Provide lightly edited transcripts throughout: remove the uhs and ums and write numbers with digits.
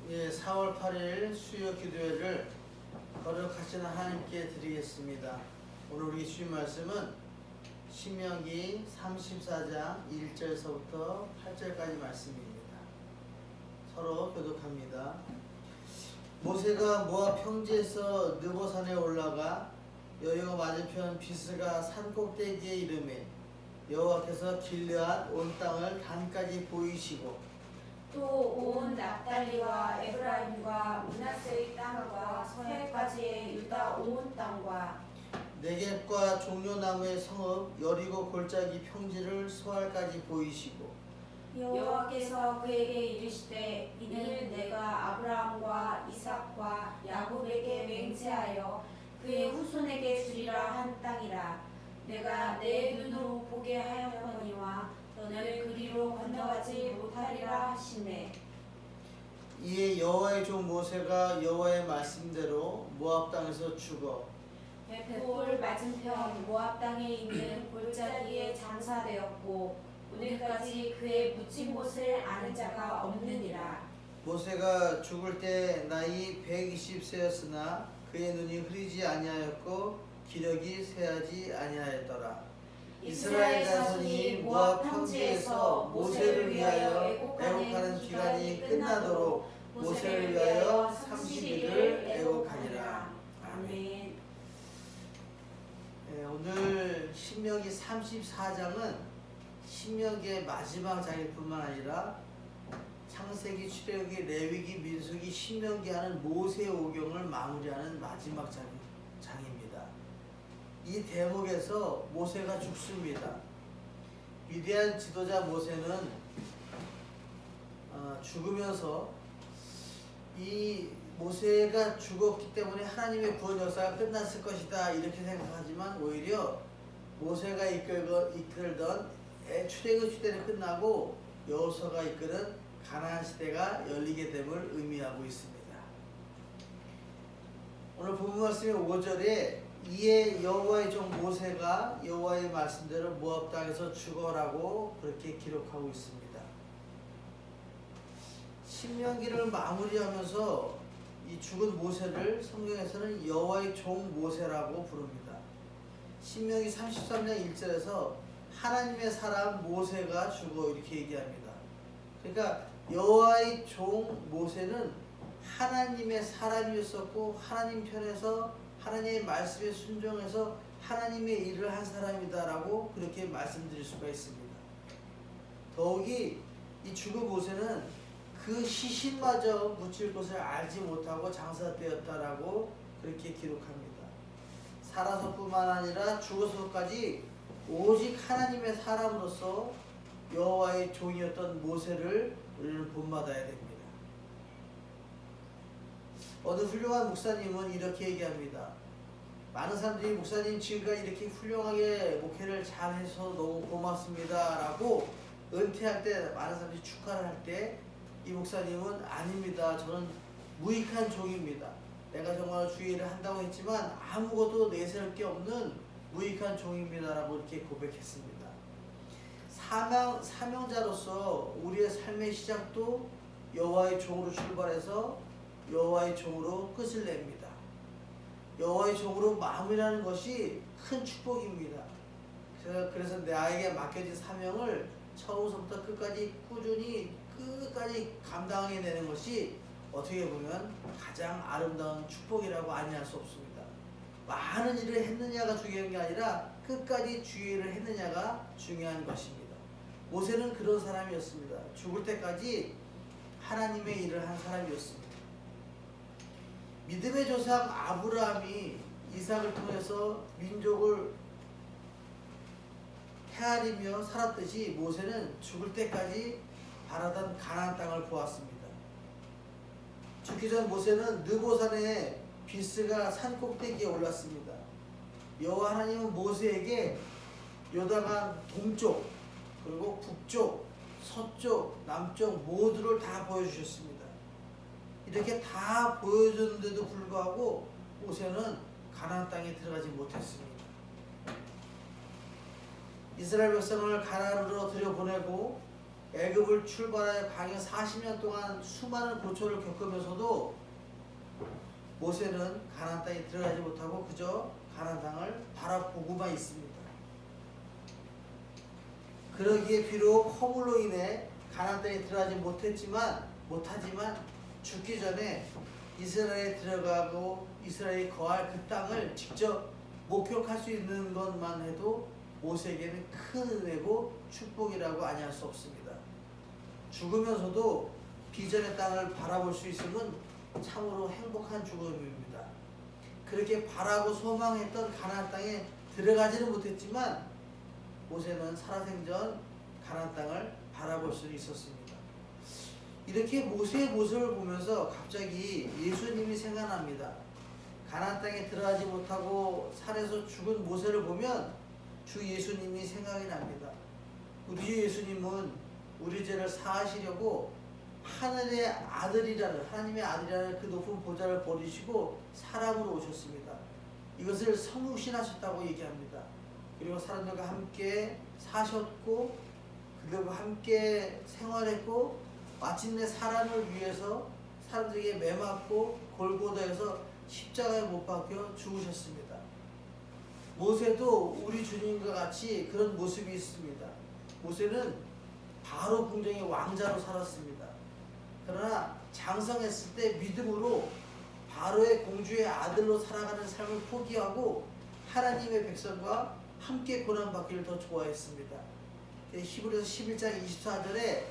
4월 8일 수요 기도회를 거룩하신 하나님께 드리겠습니다. 오늘 우리 주신 말씀은 신명기 34장 1절서부터 8절까지 말씀입니다. 서로 교독합니다. 모세가 모압 평지에서 느보산에 올라가 여리고 맞은편 비스가 산 꼭대기에 이르매 여호와께서 길르앗 온 땅을 단까지 보이시고 또 온 납달리와 에브라임과 므낫세의 땅과 서해까지의 유다 온 땅과 네겝과 종려나무의 성읍 여리고 골짜기 평지를 소알까지 보이시고 여호와께서 그에게 이르시되 이는 내가 아브라함과 이삭과 야곱에게 맹세하여 그의 후손에게 주리라 한 땅이라. 내가 내 눈으로 보게 하였거니와 너는 그리로 건너가지 못하리라 하시네. 이에 여호와의 종 모세가 여호와의 말씀대로 모압 땅에서 죽어 벳볼 맞은편 모압 땅에 있는 골짜기에 장사되었고 오늘까지 그의 묻힌 곳을 아는 자가 없느니라. 모세가 죽을 때 나이 120세였으나 그의 눈이 흐리지 아니하였고 기력이 쇠하지 아니하였더라. 이스라엘 자손이 모압 평지에서 모세를 위하여 애곡하는 기간이 끝나도록 모세를 위하여 30일을 애곡하니라. 아멘. 오늘 신명기 34장은 신명기의 마지막 장일 뿐만 아니라 창세기, 출애굽기, 레위기, 민수기, 신명기 하는 모세 오경을 마무리하는 마지막 장입니다. 이 대목에서 모세가 죽습니다. 위대한 지도자 모세는 죽으면서 이 모세가 죽었기 때문에 하나님의 구원 역사가 끝났을 것이다 이렇게 생각하지만 오히려 모세가 이끌던 출애굽 시대는 끝나고 여호수아가 이끄는 가나안 시대가 열리게 됨을 의미하고 있습니다. 오늘 본문 말씀의 5절에 이에 여호와의 종 모세가 여호와의 말씀대로 모압 땅에서 죽어라고 그렇게 기록하고 있습니다. 신명기를 마무리하면서 이 죽은 모세를 성경에서는 여호와의 종 모세라고 부릅니다. 신명기 33장 1절에서 하나님의 사람 모세가 죽어 이렇게 얘기합니다. 그러니까 여호와의 종 모세는 하나님의 사람이었었고 하나님 편에서 하나님의 말씀에 순종해서 하나님의 일을 한 사람이다라고 그렇게 말씀드릴 수가 있습니다. 더욱이 이 죽은 모세는 그 시신마저 묻힐 곳을 알지 못하고 장사되었다라고 그렇게 기록합니다. 살아서뿐만 아니라 죽어서까지 오직 하나님의 사람으로서 여호와의 종이었던 모세를 우리는 본받아야 됩니다. 어느 훌륭한 목사님은 이렇게 얘기합니다. 많은 사람들이 목사님 지금까지 이렇게 훌륭하게 목회를 잘해서 너무 고맙습니다 라고 은퇴할 때 많은 사람들이 축하를 할 때 이 목사님은 아닙니다. 저는 무익한 종입니다. 내가 정말 주의 일을 한다고 했지만 아무것도 내세울 게 없는 무익한 종입니다 라고 이렇게 고백했습니다. 사명자로서 우리의 삶의 시작도 여호와의 종으로 출발해서 여호와의 종으로 끝을 냅니다. 여호와의 종으로 마무리하는 것이 큰 축복입니다. 그래서 나에게 맡겨진 사명을 처음부터 끝까지 꾸준히 끝까지 감당하게 되는 것이 어떻게 보면 가장 아름다운 축복이라고 아니할 수 없습니다. 많은 일을 했느냐가 중요한 게 아니라 끝까지 주의 일을 했느냐가 중요한 것입니다. 모세는 그런 사람이었습니다. 죽을 때까지 하나님의 일을 한 사람이었습니다. 믿음의 조상 아브라함이 이삭을 통해서 민족을 헤아리며 살았듯이 모세는 죽을 때까지 바라던 가나안 땅을 보았습니다. 죽기 전 모세는 느보산에 비스가 산 꼭대기에 올랐습니다. 여호와 하나님은 모세에게 요단강 동쪽 그리고 북쪽, 서쪽, 남쪽 모두를 다 보여주셨습니다. 이렇게 다 보여줬는데도 불구하고 모세는 가나안 땅에 들어가지 못했습니다. 이스라엘 백성을 가나안으로 들여보내고 애굽을 출발하여 강에 40년 동안 수많은 고초를 겪으면서도 모세는 가나안 땅에 들어가지 못하고 그저 가나안 땅을 바라보고만 있습니다. 그러기에 비록 허물로 인해 가나안 땅에 들어가지 못하지만 죽기 전에 이스라엘에 들어가고 이스라엘이 거할 그 땅을 직접 목격할 수 있는 것만 해도 모세에게는 큰 은혜고 축복이라고 아니할 수 없습니다. 죽으면서도 비전의 땅을 바라볼 수 있음은 참으로 행복한 죽음입니다. 그렇게 바라고 소망했던 가나안 땅에 들어가지는 못했지만 모세는 살아생전 가나안 땅을 바라볼 수 있었습니다. 이렇게 모세의 모습을 보면서 갑자기 예수님이 생각납니다. 가나안 땅에 들어가지 못하고 산에서 죽은 모세를 보면 주 예수님이 생각이 납니다. 우리 주 예수님은 우리 죄를 사하시려고 하나님의 아들이라는 그 높은 보좌를 버리시고 사람으로 오셨습니다. 이것을 성육신하셨다고 얘기합니다. 그리고 사람들과 함께 사셨고 그들과 함께 생활했고 마침내 사람을 위해서 사람들에게 매맞고 골고다에서 십자가에 못 박혀 죽으셨습니다. 모세도 우리 주님과 같이 그런 모습이 있습니다. 모세는 바로 궁정의 왕자로 살았습니다. 그러나 장성했을 때 믿음으로 바로의 공주의 아들로 살아가는 삶을 포기하고 하나님의 백성과 함께 고난받기를 더 좋아했습니다. 히브리서 11장 24절에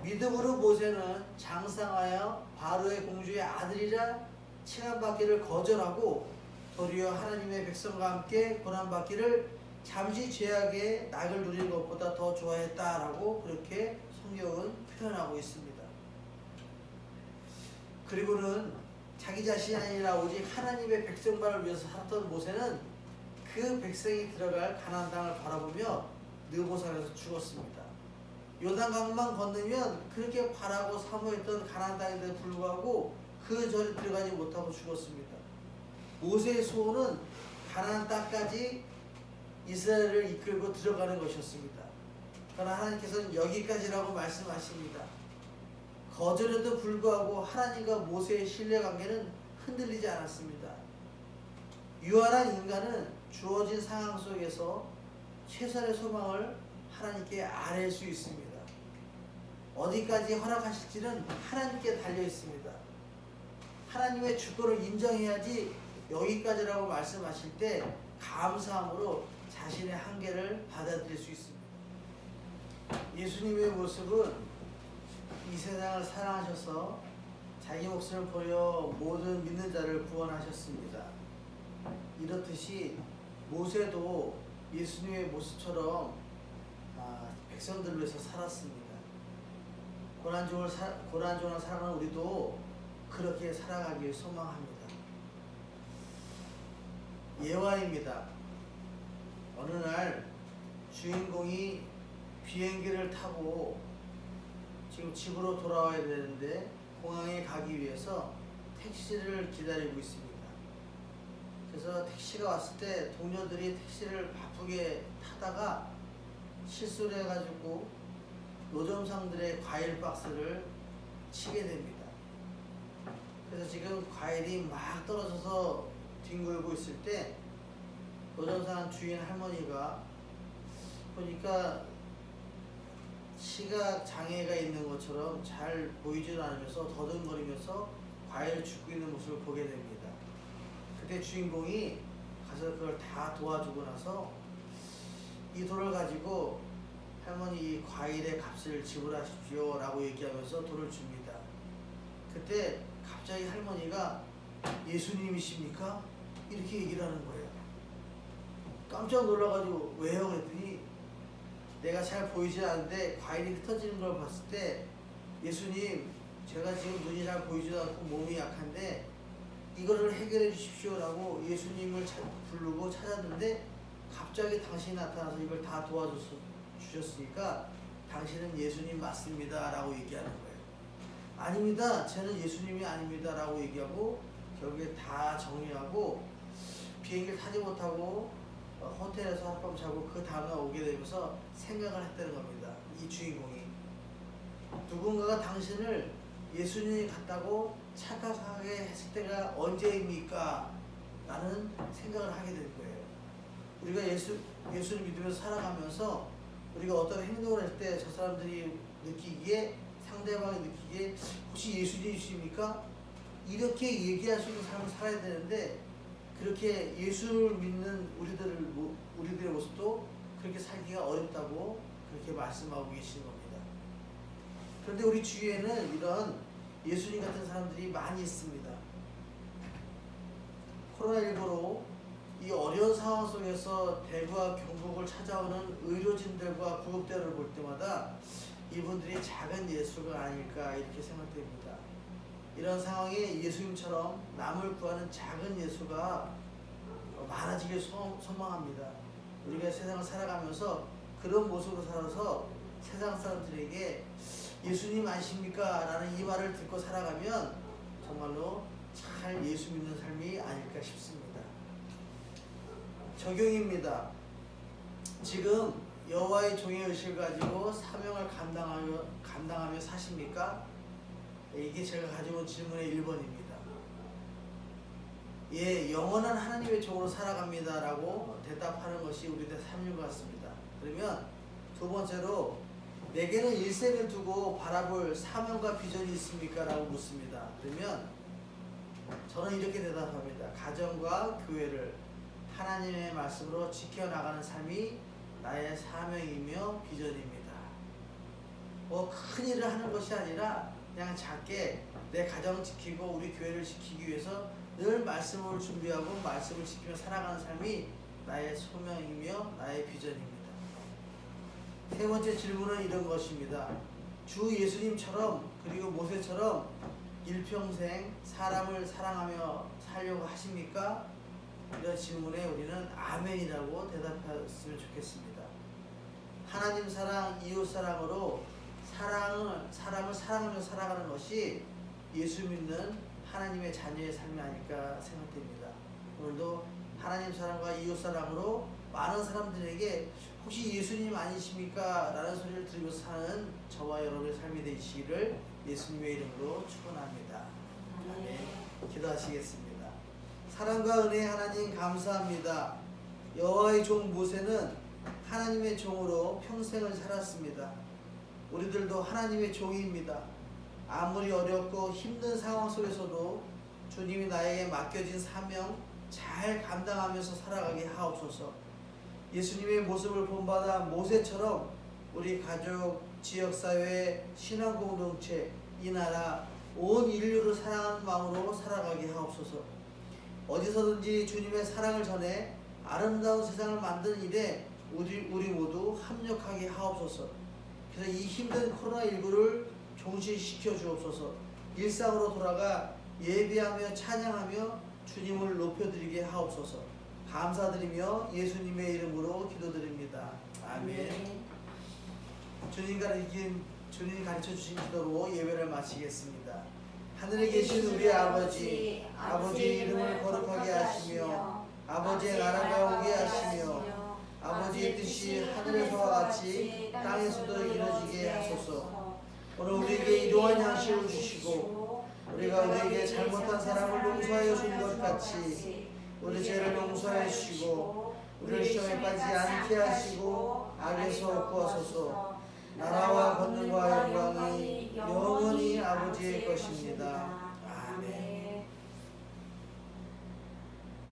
믿음으로 모세는 장성하여 바로의 공주의 아들이라 칭함받기를 거절하고 도리어 하나님의 백성과 함께 고난받기를 잠시 죄악의 낙을 누리는 것보다 더 좋아했다라고 그렇게 성경은 표현하고 있습니다. 그리고는 자기 자신이 아니라 오직 하나님의 백성만을 위해서 살았던 모세는 그 백성이 들어갈 가나안 땅을 바라보며 느보산에서 죽었습니다. 요단강만 건너면 그렇게 바라고 사모했던 가나안 땅인데도 불구하고 그 절에 들어가지 못하고 죽었습니다. 모세의 소원은 가나안 땅까지 이스라엘을 이끌고 들어가는 것이었습니다. 그러나 하나님께서는 여기까지라고 말씀하십니다. 거절에도 불구하고 하나님과 모세의 신뢰관계는 흔들리지 않았습니다. 유한한 인간은 주어진 상황 속에서 최선의 소망을 하나님께 아뢰 수 있습니다. 어디까지 허락하실지는 하나님께 달려 있습니다. 하나님의 주권을 인정해야지 여기까지라고 말씀하실 때 감사함으로 자신의 한계를 받아들일 수 있습니다. 예수님의 모습은 이 세상을 사랑하셔서 자기 목숨을 버려 모든 믿는 자를 구원하셨습니다. 이렇듯이 모세도 예수님의 모습처럼 백성들을 위해서 살았습니다. 고난중을 살아가는 우리도 그렇게 살아가길 소망합니다. 예화입니다. 어느 날 주인공이 비행기를 타고 지금 집으로 돌아와야 되는데 공항에 가기 위해서 택시를 기다리고 있습니다. 그래서 택시가 왔을 때 동료들이 택시를 바쁘게 타다가 실수를 해가지고 노점상들의 과일 박스를 치게 됩니다. 그래서 지금 과일이 막 떨어져서 뒹굴고 있을 때 노점상 주인 할머니가 보니까 시각 장애가 있는 것처럼 잘 보이지도 않으면서 더듬거리면서 과일을 줍고 있는 모습을 보게 됩니다. 그때 주인공이 가서 그걸 다 도와주고 나서 이 돈을 가지고 할머니 이 과일의 값을 지불하십시오 라고 얘기하면서 돈을 줍니다. 그때 갑자기 할머니가 예수님이십니까? 이렇게 얘기를 하는 거예요. 깜짝 놀라가지고 왜요? 그랬더니 내가 잘 보이지 않는데 과일이 흩어지는 걸 봤을 때 예수님 제가 지금 눈이 잘 보이지도 않고 몸이 약한데 이거를 해결해 주십시오 라고 예수님을 부르고 찾았는데 갑자기 당신이 나타나서 이걸 다 도와주셨으니까 당신은 예수님 맞습니다 라고 얘기하는 거예요. 아닙니다. 저는 예수님이 아닙니다 라고 얘기하고 결국에 다 정리하고 비행기를 타지 못하고 호텔에서 하룻밤 자고 그 다음날 오게 되면서 생각을 했다는 겁니다. 이 주인공이 누군가가 당신을 예수님이 같다고 착각하게 했을 때가 언제입니까? 라는 생각을 하게 될 거예요. 우리가 예수를 믿으면서 살아가면서 우리가 어떤 행동을 할 때 저 사람들이 느끼기에, 상대방이 느끼기에 혹시 예수님이십니까? 이렇게 얘기할 수 있는 삶을 살아야 되는데, 그렇게 예수를 믿는 우리들의 모습도 그렇게 살기가 어렵다고 그렇게 말씀하고 계시는 겁니다. 그런데 우리 주위에는 이런 예수님 같은 사람들이 많이 있습니다. 코로나19로 이 어려운 상황 속에서 대구와 경북을 찾아오는 의료진들과 구급대를 볼 때마다 이분들이 작은 예수가 아닐까 이렇게 생각됩니다. 이런 상황에 예수님처럼 남을 구하는 작은 예수가 많아지길 소망합니다. 우리가 세상을 살아가면서 그런 모습으로 살아서 세상 사람들에게 예수님 아십니까? 라는 이 말을 듣고 살아가면 정말로 잘 예수 믿는 삶이 아닐까 싶습니다. 적용입니다. 지금 여호와의 종의 의식을 가지고 사명을 감당하며 사십니까? 이게 제가 가지고 온 질문의 1번입니다. 예, 영원한 하나님의 종으로 살아갑니다 라고 대답하는 것이 우리들의 삶인 것 같습니다. 그러면 두 번째로, 내게는 일생을 두고 바라볼 사명과 비전이 있습니까? 라고 묻습니다. 그러면 저는 이렇게 대답합니다. 가정과 교회를 하나님의 말씀으로 지켜나가는 삶이 나의 사명이며 비전입니다. 큰 일을 하는 것이 아니라 그냥 작게 내 가정을 지키고 우리 교회를 지키기 위해서 늘 말씀을 준비하고 말씀을 지키며 살아가는 삶이 나의 소명이며 나의 비전입니다. 세 번째 질문은 이런 것입니다. 주 예수님처럼 그리고 모세처럼 일평생 사람을 사랑하며 살려고 하십니까? 이런 질문에 우리는 아멘이라고 대답했으면 좋겠습니다. 하나님 사랑, 이웃 사랑으로 사람을 사랑하며 살아가는 것이 예수 믿는 하나님의 자녀의 삶이 아닐까 생각됩니다. 오늘도 하나님 사랑과 이웃 사랑으로 많은 사람들에게 혹시 예수님 아니십니까? 라는 소리를 들으면서 사는 저와 여러분의 삶이 되시기를 예수님의 이름으로 축원합니다. 아멘. 기도하시겠습니다. 사랑과 은혜의 하나님 감사합니다. 여호와의 종 모세는 하나님의 종으로 평생을 살았습니다. 우리들도 하나님의 종입니다. 아무리 어렵고 힘든 상황 속에서도 주님이 나에게 맡겨진 사명 잘 감당하면서 살아가게 하옵소서. 예수님의 모습을 본받아 모세처럼 우리 가족, 지역사회, 신앙공동체, 이 나라, 온 인류를 사랑하는 마음으로 살아가게 하옵소서. 어디서든지 주님의 사랑을 전해 아름다운 세상을 만드는 일에 우리 모두 합력하게 하옵소서. 그래서 이 힘든 코로나19를 종식시켜 주옵소서. 일상으로 돌아가 예배하며 찬양하며 주님을 높여드리게 하옵소서. 감사드리며 예수님의 이름으로 기도드립니다. 아멘. 주님이 가르쳐 주신 기도로 예배를 마치겠습니다. 하늘에 계신 우리 아버지, 아버지의 이름을 거룩하게 하시며 아버지의 나라가 오게 하시며 아버지의 뜻이 하늘에서와 같이 땅에서도 이루어지게 하소서. 오늘 우리에게 일용할 양식을 주시고 우리가 우리에게 잘못한 사람을 용서하여 준 것 같이 우리 죄를 용서하여 주시고 우리를 시험에 빠지지 않게 하시고 악에서 구하소서. 나라와 권능과 영광이 영원히 아버지의 것입니다. 아멘.